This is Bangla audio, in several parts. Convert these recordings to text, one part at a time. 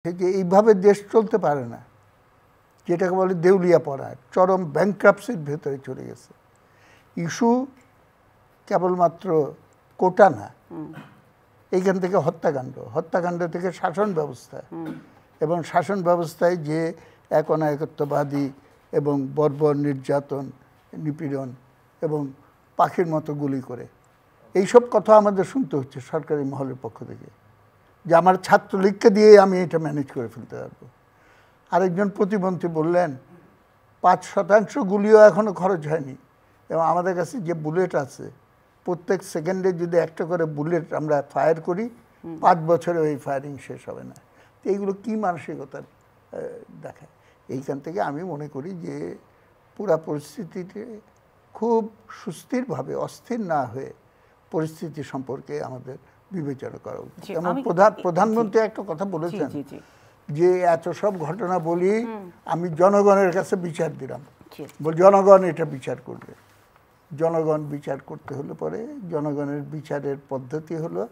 যে এইভাবে দেশ চলতে পারে না, যেটাকে বলে দেউলিয়া পড়া, চরম ব্যাংক্রাপসির ভেতরে চলে গেছে। ইস্যু কেবলমাত্র কোটা না, এইখান থেকে হত্যাকাণ্ড থেকে শাসন ব্যবস্থা, এবং শাসন ব্যবস্থায় যে একনায়কত্ববাদী এবং বর্বর নির্যাতন, নিপীড়ন এবং পাখির মতো গুলি করে, এইসব কথা আমাদের শুনতে হচ্ছে সরকারি মহলের পক্ষ থেকে, যে আমার ছাত্রলীগকে দিয়ে আমি এটা ম্যানেজ করে ফেলতে পারবো। আরেকজন প্রতিমন্ত্রী বললেন ৫% গুলিও এখনো খরচ হয়নি, এবং আমাদের কাছে যে বুলেট আছে, প্রত্যেক সেকেন্ডে যদি একটা করে বুলেট আমরা ফায়ার করি, ৫ বছরে ওই ফায়ারিং শেষ হবে না। তো এইগুলো কী মানসিকতা দেখায়? এইখান থেকে আমি মনে করি যে পুরা পরিস্থিতিতে খুব সুস্থিরভাবে, অস্থির না হয়ে পরিস্থিতি সম্পর্কে আমাদের বিবেচনা করা উচিত। এবং প্রধানমন্ত্রী একটা কথা বলেছেন যে এত সব ঘটনা বলি আমি জনগণের কাছে বিচার দিলাম, জনগণ এটা বিচার করবে। জনগণ বিচার করতে হলে পরে জনগণের বিচারের পদ্ধতি হলো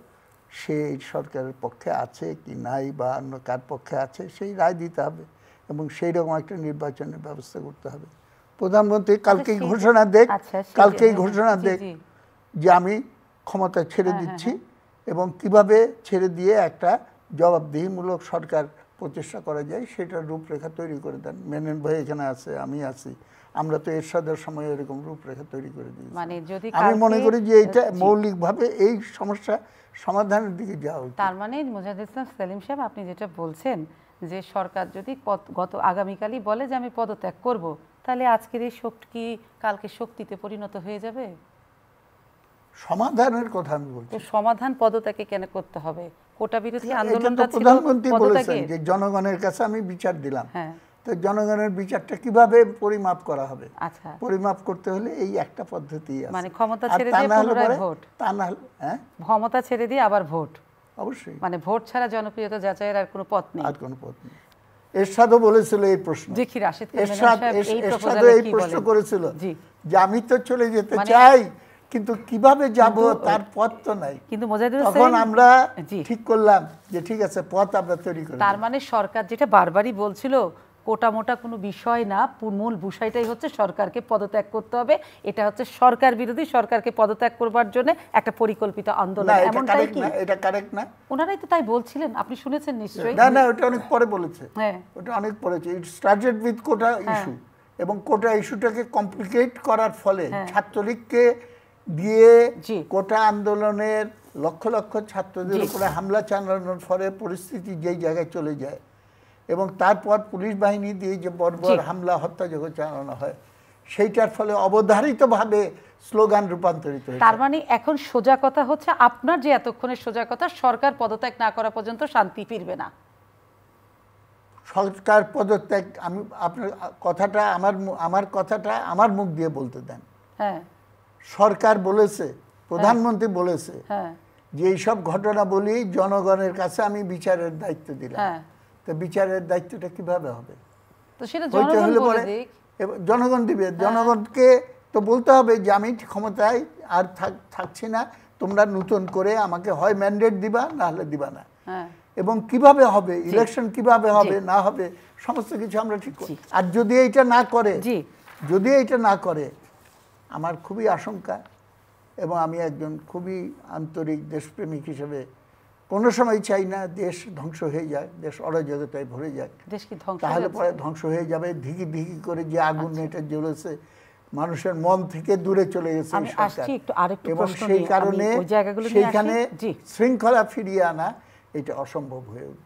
সে সরকারের পক্ষে আছে কি নাই, বা অন্য কার পক্ষে আছে, সেই রায় দিতে হবে, এবং সেই রকম একটা নির্বাচনের ব্যবস্থা করতে হবে। প্রধানমন্ত্রী কালকেই ঘোষণা দেখ যে আমি ক্ষমতা ছেড়ে দিচ্ছি, এবং কিভাবে ছেড়ে দিয়ে একটা জবাবদিহিমূলক সরকার প্রতিষ্ঠা করা যায় সেটার রূপরেখা তৈরি করে দেন। মেনন ভাই এখানে আছে, আমি আছি, আমরা তো এরশাদের সময় এরকম রূপরেখা তৈরি করে দিই। আমি মনে করি যে এইটা মৌলিকভাবে এই সমস্যা সমাধানের দিকে যাওয়া উচিত। তার মানে মোজাহিদুল ইসলাম সেলিম সাহেব, আপনি যেটা বলছেন যে সরকার যদি আগামীকালই বলে যে আমি পদত্যাগ করব, তাহলে আজকের এই শক্তি কালকে শক্তিতে পরিণত হয়ে যাবে। সমাধানের কথা আমি বলছি। সমাধান পদত্যাগে কেন করতে হবে? কোটা বিরোধী আন্দোলনটা ছিল প্রধানমন্ত্রী বলেছেন যে জনগণের কাছে আমি বিচার দিলাম। তো জনগণের বিচারটা কিভাবে পরিমাপ করা হবে? আচ্ছা, পরিমাপ করতে হলে এই একটা পদ্ধতি আছে, মানে ক্ষমতা ছেড়ে দিয়ে পুনরায় ভোট, তা না হলে ক্ষমতা ছেড়ে দিয়ে আবার ভোট। অবশ্যই, মানে ভোট ছাড়া জনপ্রিয়তা যাচাইয়ের আর কোনো পথ নেই। আর কোনো পথ নেই। এরশাদও বলেছিল এই প্রশ্ন, দেখি রাশিদ এরশাদও এই প্রশ্ন করেছিল যে আমি তো চলে যেতে চাই, কিন্তু কিভাবে যাব তার পথ তো নাই। কিন্তু তখন আমরা ঠিক করলাম যে ঠিক আছে, পথ আমরা তৈরি করি। তার মানে সরকার যেটা বারবারই বলছিল কোটা মোটা কোনো বিষয় না, মূল বিষয়টাই হচ্ছে সরকারকে পদত্যাগ করতে হবে। এটা হচ্ছে সরকার বিরোধী, সরকারকে পদত্যাগ করবার জন্য একটা পরিকল্পিত আন্দোলন। এমনটাই কি? এটা কারেক্ট না? ওনারাই তো তাই বলছিলেন, আপনি শুনেছেন নিশ্চয়ই। না, ওটা অনেক পরে বলেছে। ওটা অনেক পরেছে। It started with quota issue, এবং কোটা ইস্যুটাকে কমপ্লিকেট করার ফলে ছাত্রলীগকে দিয়ে কোটা আন্দোলনের লক্ষ লক্ষ ছাত্রদের উপরে হামলা চালানোর ফলে পরিস্থিতি যেই জায়গায় চলে যায়, এবং তারপর পুলিশ বাহিনী দিয়ে যে বর্বর হামলা হত্যাযজ্ঞ চালানো হয়, সেইটার ফলে অবধারিতভাবে স্লোগান রূপান্তরিত হয়। তার মানে এখন সোজা কথা হচ্ছে, আপনার যে এতক্ষণের সোজা কথা, সরকার পদত্যাগ না করা পর্যন্ত শান্তি ফিরবে না। সরকার পদত্যাগ, আমি আপনার কথাটা আমার মুখ দিয়ে বলতে দেন। সরকার বলেছে, প্রধানমন্ত্রী বলেছে যে এইসব ঘটনা বলি জনগণের কাছে আমি বিচারের দায়িত্ব দিলাম। তো বিচারের দায়িত্বটা কিভাবে হবে? তো সেটা জনগণ দিবে। জনগণকে তো বলতে হবে যে আমি ক্ষমতায় আর থাকছি না, তোমরা নতুন করে আমাকে হয় ম্যান্ডেট দিবা, না হলে দিবা না। এবং কিভাবে হবে, ইলেকশন কিভাবে হবে না হবে, সমস্ত কিছু আমরা ঠিক করি। আর যদি এইটা না করে, আমার খুবই আশঙ্কা, এবং আমি একজন খুবই আন্তরিক দেশপ্রেমিক হিসেবে কোনো সময় চাই না দেশ ধ্বংস হয়ে যাক, দেশ অরাজকতায় ভরে যাক। তাহলে পরে ধ্বংস হয়ে যাবে। ধিকি ধিকি করে যে আগুন এটা জ্বলেছে, মানুষের মন থেকে দূরে চলে গেছে এবং সেই কারণে সেইখানে শৃঙ্খলা ফিরিয়ে আনা এটা অসম্ভব হয়ে উঠবে।